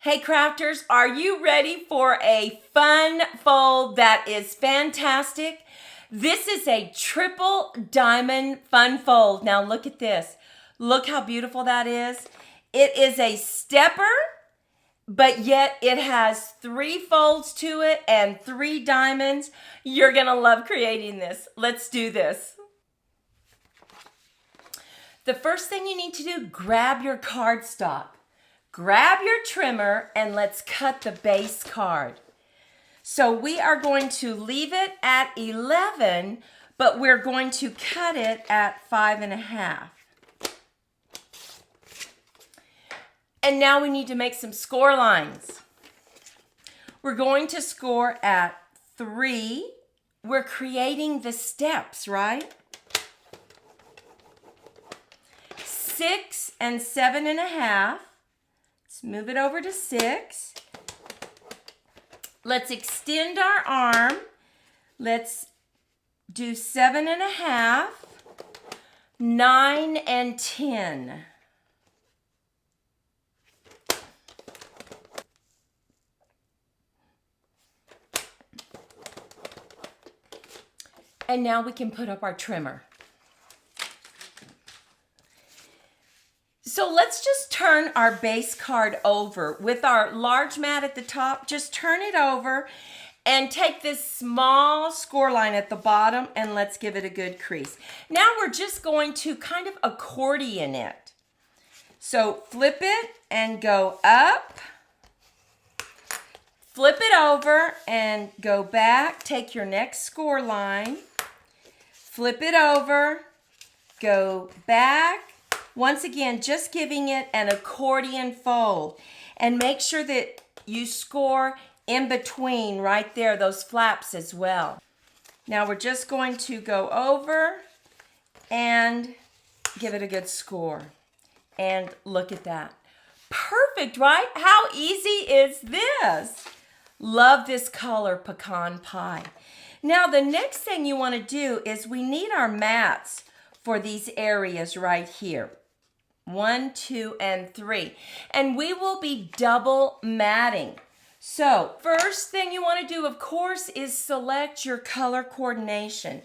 Hey crafters, are you ready for a fun fold that is fantastic? This is a triple diamond fun fold. Now look at this. Look how beautiful that is. It is a stepper, but yet it has 3 folds to it and 3 diamonds. You're gonna love creating this. Let's do this. The first thing you need to do, grab your cardstock. Grab your trimmer and let's cut the base card. So we are going to leave it at 11, but we're going to cut it at 5.5. And now we need to make some score lines. We're going to score at 3. We're creating the steps, right? 6 and 7.5. Let's move it over to 6. Let's extend our arm. Let's do 7.5, 9, and 10. And now we can put up our trimmer. So let's just turn our base card over. With our large mat at the top, just turn it over and take this small score line at the bottom and let's give it a good crease. Now we're just going to kind of accordion it. So flip it and go up. Flip it over and go back. Take your next score line. Flip it over. Go back. Once again, just giving it an accordion fold. And make sure that you score in between right there, those flaps as well. Now we're just going to go over and give it a good score. And look at that. Perfect, right? How easy is this? Love this color, pecan pie. Now the next thing you want to do is we need our mats for these areas right here. 1, 2, and 3. And we will be double matting. So first thing you want to do, of course, is select your color coordination.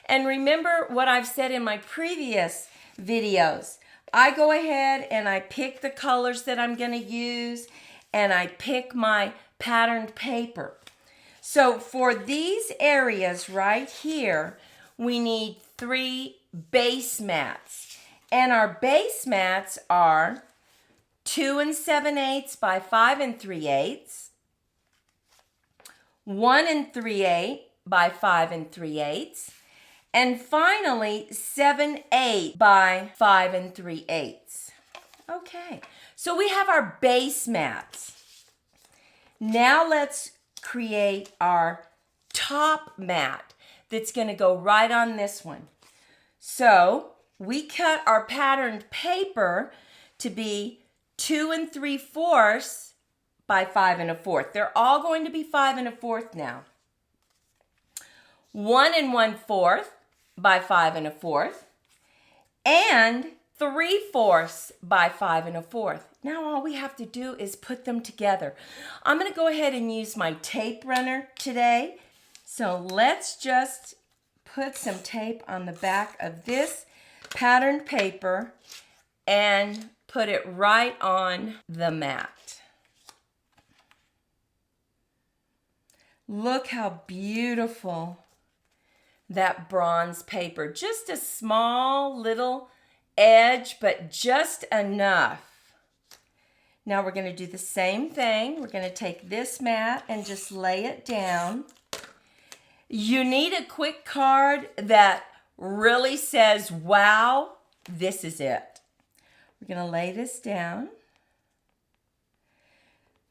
And remember what I've said in my previous videos. I go ahead and I pick the colors that I'm going to use and I pick my patterned paper. So for these areas right here, we need 3 base mats. And our base mats are 2 7/8 by 5 3/8, 1 3/8 by 5 3/8, and finally 7/8 by 5 3/8. Okay, so we have our base mats. Now let's create our top mat that's going to go right on this one. So we cut our patterned paper to be 2 3/4 by 5 1/4. They're all going to be 5 1/4 now. 1 1/4 by 5 1/4 and 3/4 by 5 1/4. Now all we have to do is put them together. I'm going to go ahead and use my tape runner today. So let's just put some tape on the back of this patterned paper and put it right on the mat. Look how beautiful that bronze paper. Just a small little edge, but just enough. Now we're going to do the same thing. We're going to take this mat and just lay it down. You need a quick card that really says, wow, this is it. We're going to lay this down,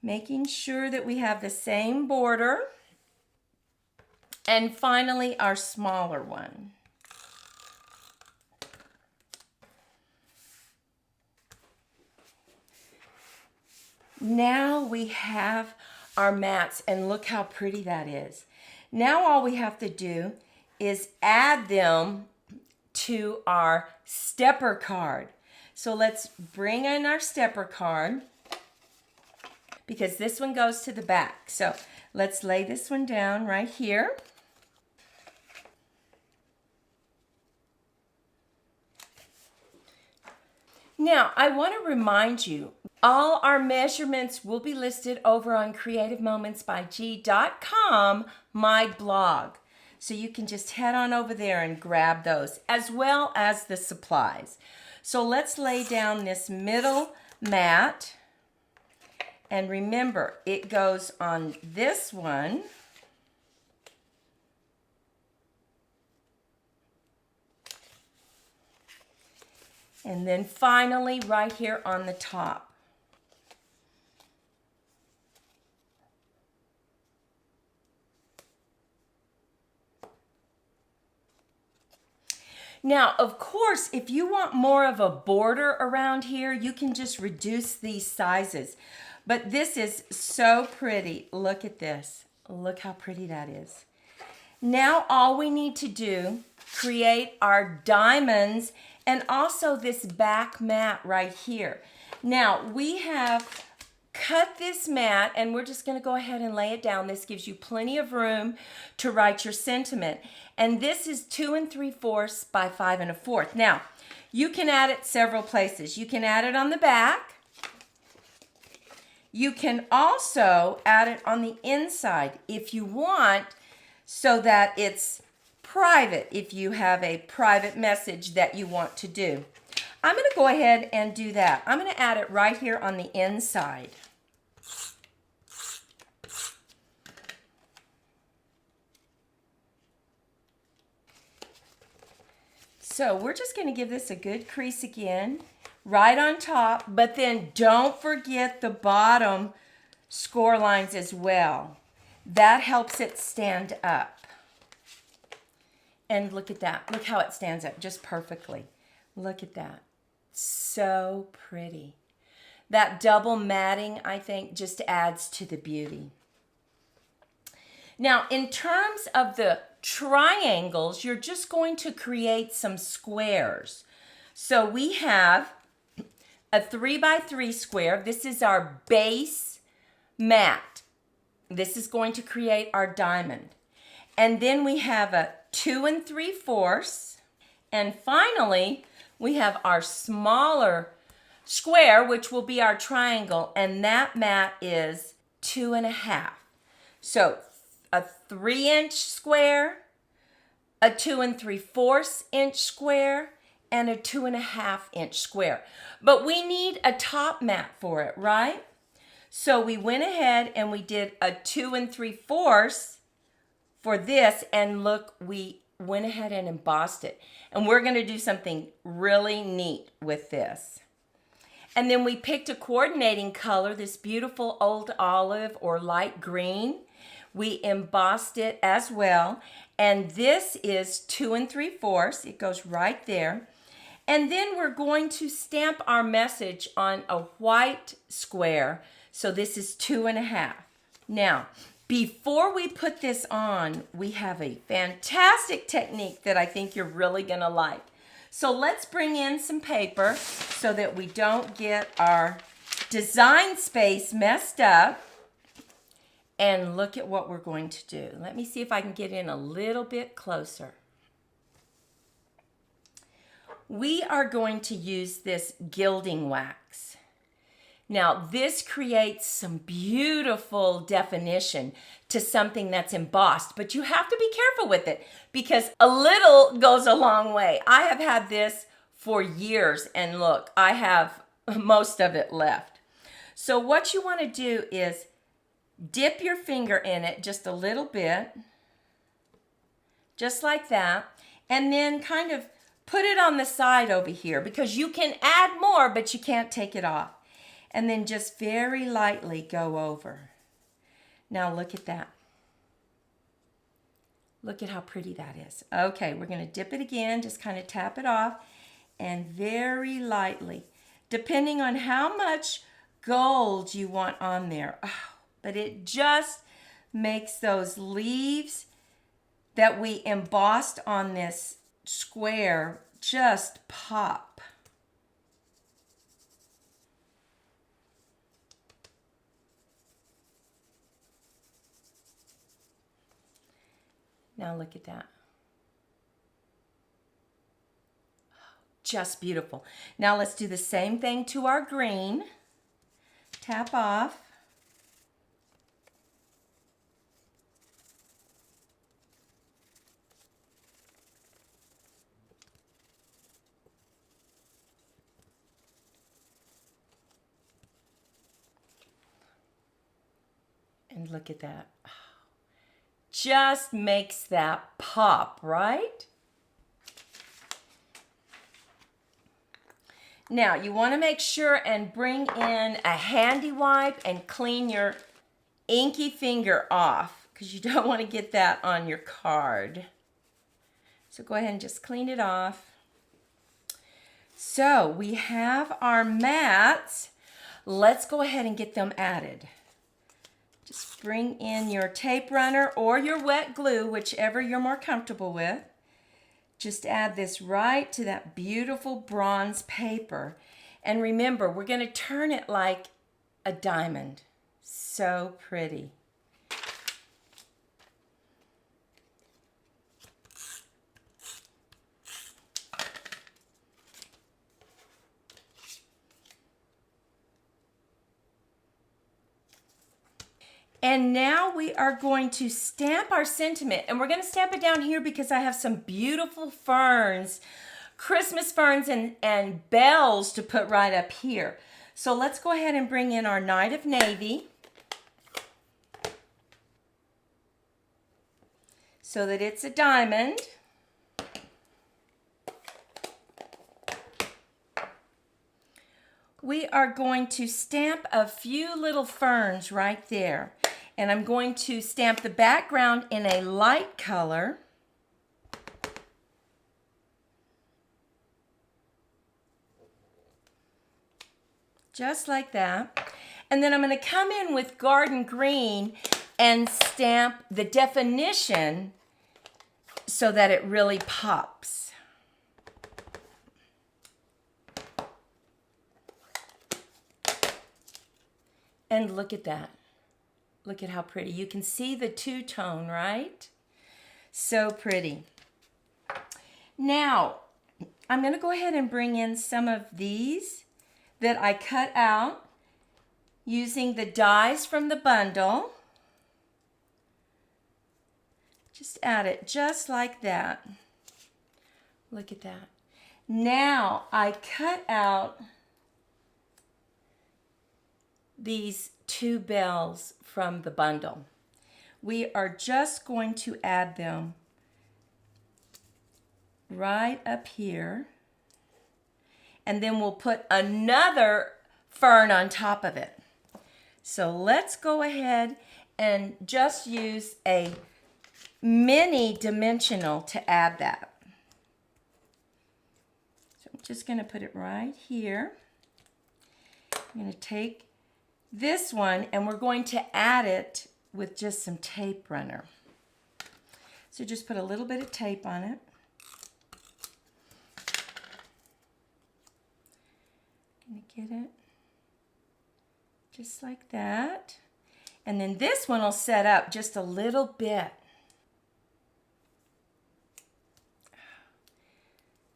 making sure that we have the same border. And finally, our smaller one. Now we have our mats, and look how pretty that is. Now all we have to do is add them to our stepper card. So let's bring in our stepper card. because this one goes to the back. So let's lay this one down right here. Now, I want to remind you, all our measurements will be listed over on creativemomentsbyg.com, my blog. So you can just head on over there and grab those, as well as the supplies. So let's lay down this middle mat. And remember, it goes on this one. And then finally, right here on the top. Now, of course, if you want more of a border around here, you can just reduce these sizes. But this is so pretty. Look at this. Look how pretty that is. Now, all we need to do, create our diamonds and also this back mat right here. Now, we have cut this mat and we're just going to go ahead and lay it down. This gives you plenty of room to write your sentiment. And this is 2 3/4 by 5 1/4. Now, you can add it several places. You can add it on the back. You can also add it on the inside if you want, so that it's private, if you have a private message that you want to do. I'm going to go ahead and do that. I'm going to add it right here on the inside. So we're just going to give this a good crease again, right on top, but then don't forget the bottom score lines as well. That helps it stand up. And look at that. Look how it stands up just perfectly. Look at that. So pretty. That double matting, I think, just adds to the beauty. Now, in terms of the triangles, you're just going to create some squares. So we have a 3 by 3 square. This is our base mat. This is going to create our diamond. And then we have a 2 3/4. And finally, we have our smaller square, which will be our triangle. And that mat is 2 1/2. So a 3-inch square, a 2 3/4 square, and a 2 1/2 square. But we need a top mat for it, right? So we went ahead and we did a 2 3/4 for this, and look, we went ahead and embossed it. And we're going to do something really neat with this. And then we picked a coordinating color, this beautiful old olive or light green. We embossed it as well. And this is 2 3/4. It goes right there. And then we're going to stamp our message on a white square. So this is 2 1/2. Now, before we put this on, we have a fantastic technique that I think you're really going to like. So let's bring in some paper so that we don't get our design space messed up. And look at what we're going to do. Let me see if I can get in a little bit closer. We are going to use this gilding wax. Now, this creates some beautiful definition to something that's embossed, but you have to be careful with it because a little goes a long way. I have had this for years, and look, I have most of it left. So what you want to do is dip your finger in it just a little bit, just like that, and then kind of put it on the side over here because you can add more, but you can't take it off. And then just very lightly go over. Now look at that. Look at how pretty that is. Okay, we're going to dip it again, just kind of tap it off, and very lightly, depending on how much gold you want on there. Oh, but it just makes those leaves that we embossed on this square just pop. Now look at that. Just beautiful. Now let's do the same thing to our green. Tap off. And look at that. Just makes that pop, right? Now, you want to make sure and bring in a handy wipe and clean your inky finger off because you don't want to get that on your card. So go ahead and just clean it off. So we have our mats. Let's go ahead and get them added. Just bring in your tape runner or your wet glue, whichever you're more comfortable with. Just add this right to that beautiful bronze paper. And remember, we're going to turn it like a diamond. So pretty. And now we are going to stamp our sentiment. And we're going to stamp it down here because I have some beautiful ferns, Christmas ferns and bells to put right up here. So let's go ahead and bring in our Night of Navy so that it's a diamond. We are going to stamp a few little ferns right there. And I'm going to stamp the background in a light color. Just like that. And then I'm going to come in with garden green and stamp the definition so that it really pops. And look at that. Look at how pretty. You can see the two-tone, right? So pretty. Now, I'm going to go ahead and bring in some of these that I cut out using the dies from the bundle. Just add it just like that. Look at that. Now, I cut out these two bells from the bundle. We are just going to add them right up here, and then we'll put another fern on top of it. So let's go ahead and just use a mini dimensional to add that. So I'm just going to put it right here. I'm going to take this one and we're going to add it with just some tape runner. So just put a little bit of tape on it. Gonna get it just like that. And then this one will set up just a little bit.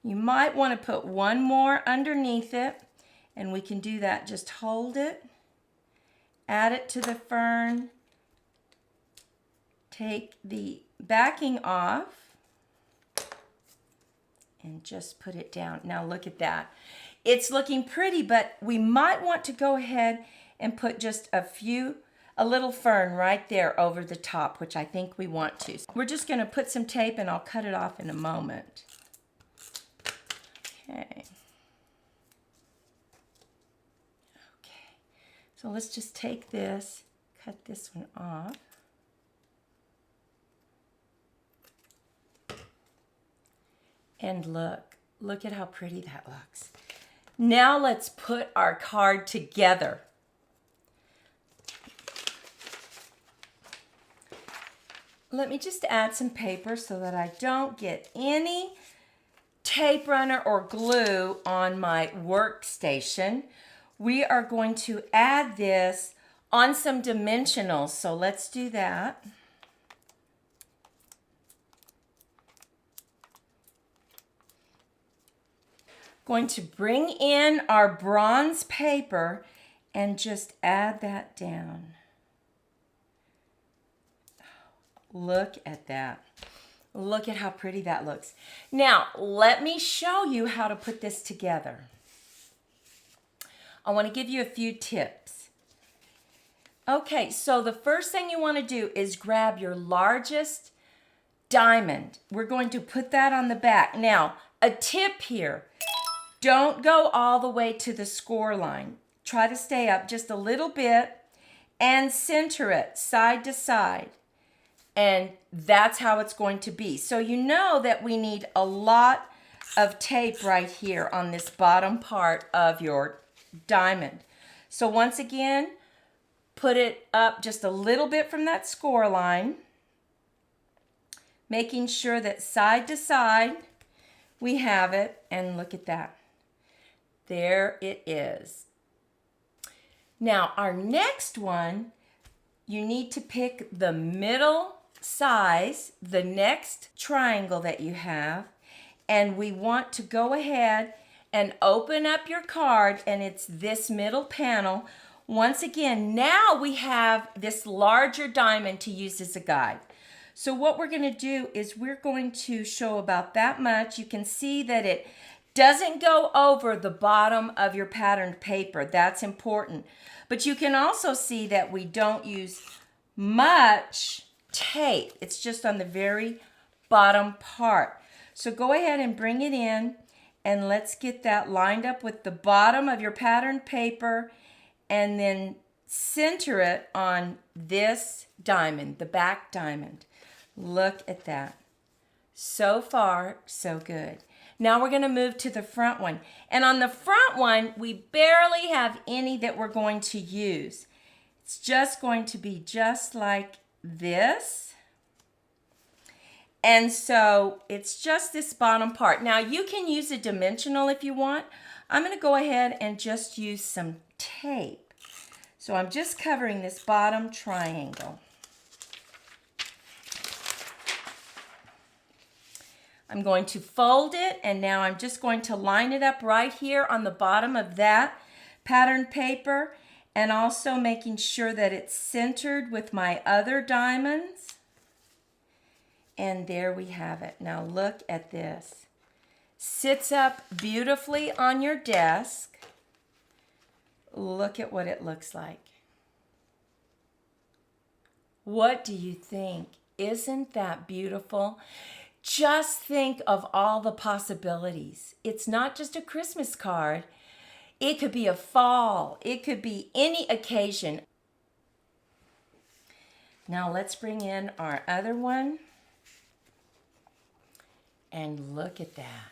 You might want to put one more underneath it, and we can do that. Just hold it. Add it to the fern, take the backing off, and just put it down. Now look at that. It's looking pretty, but we might want to go ahead and put just a little fern right there over the top, which I think we want to. We're just going to put some tape and I'll cut it off in a moment. Okay. So let's just take this, cut this one off. And look at how pretty that looks. Now let's put our card together. Let me just add some paper so that I don't get any tape runner or glue on my workstation. We are going to add this on some dimensionals, so let's do that. Going to bring in our bronze paper and just add that down. Look at that. Look at how pretty that looks. Now, let me show you how to put this together. I want to give you a few tips. Okay, so the first thing you want to do is grab your largest diamond. We're going to put that on the back. Now, a tip here. Don't go all the way to the score line. Try to stay up just a little bit and center it side to side. And that's how it's going to be. So you know that we need a lot of tape right here on this bottom part of your diamond. So once again, put it up just a little bit from that score line, making sure that side to side we have it, and look at that. There it is. Now our next one, you need to pick the middle size, the next triangle that you have, and we want to go ahead and open up your card, and it's this middle panel. Once again, now we have this larger diamond to use as a guide. So what we're going to do is we're going to show about that much. You can see that it doesn't go over the bottom of your patterned paper. That's important. But you can also see that we don't use much tape. It's just on the very bottom part. So go ahead and bring it in, and let's get that lined up with the bottom of your patterned paper, and then center it on this diamond, the back diamond. Look at that. So far, so good. Now we're going to move to the front one. And on the front one, we barely have any that we're going to use. It's just going to be just like this. And so it's just this bottom part. Now you can use a dimensional if you want. I'm going to go ahead and just use some tape. So I'm just covering this bottom triangle. I'm going to fold it, and now I'm just going to line it up right here on the bottom of that patterned paper, and also making sure that it's centered with my other diamonds. And there we have it. Now look at this. Sits up beautifully on your desk. Look at what it looks like. What do you think? Isn't that beautiful? Just think of all the possibilities. It's not just a Christmas card. It could be a fall. It could be any occasion. Now let's bring in our other one. And look at that.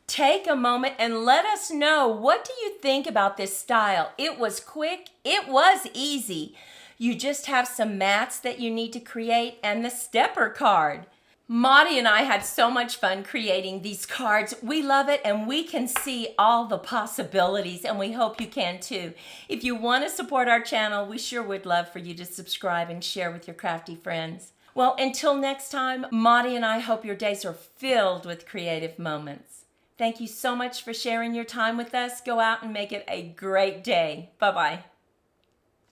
Take a moment and let us know, what do you think about this style? It was quick. It was easy. You just have some mats that you need to create and the stepper card. Maudie and I had so much fun creating these cards. We love it, and we can see all the possibilities, and we hope you can too. If you want to support our channel, we sure would love for you to subscribe and share with your crafty friends. Well, until next time, Maudie and I hope your days are filled with creative moments. Thank you so much for sharing your time with us. Go out and make it a great day. Bye-bye.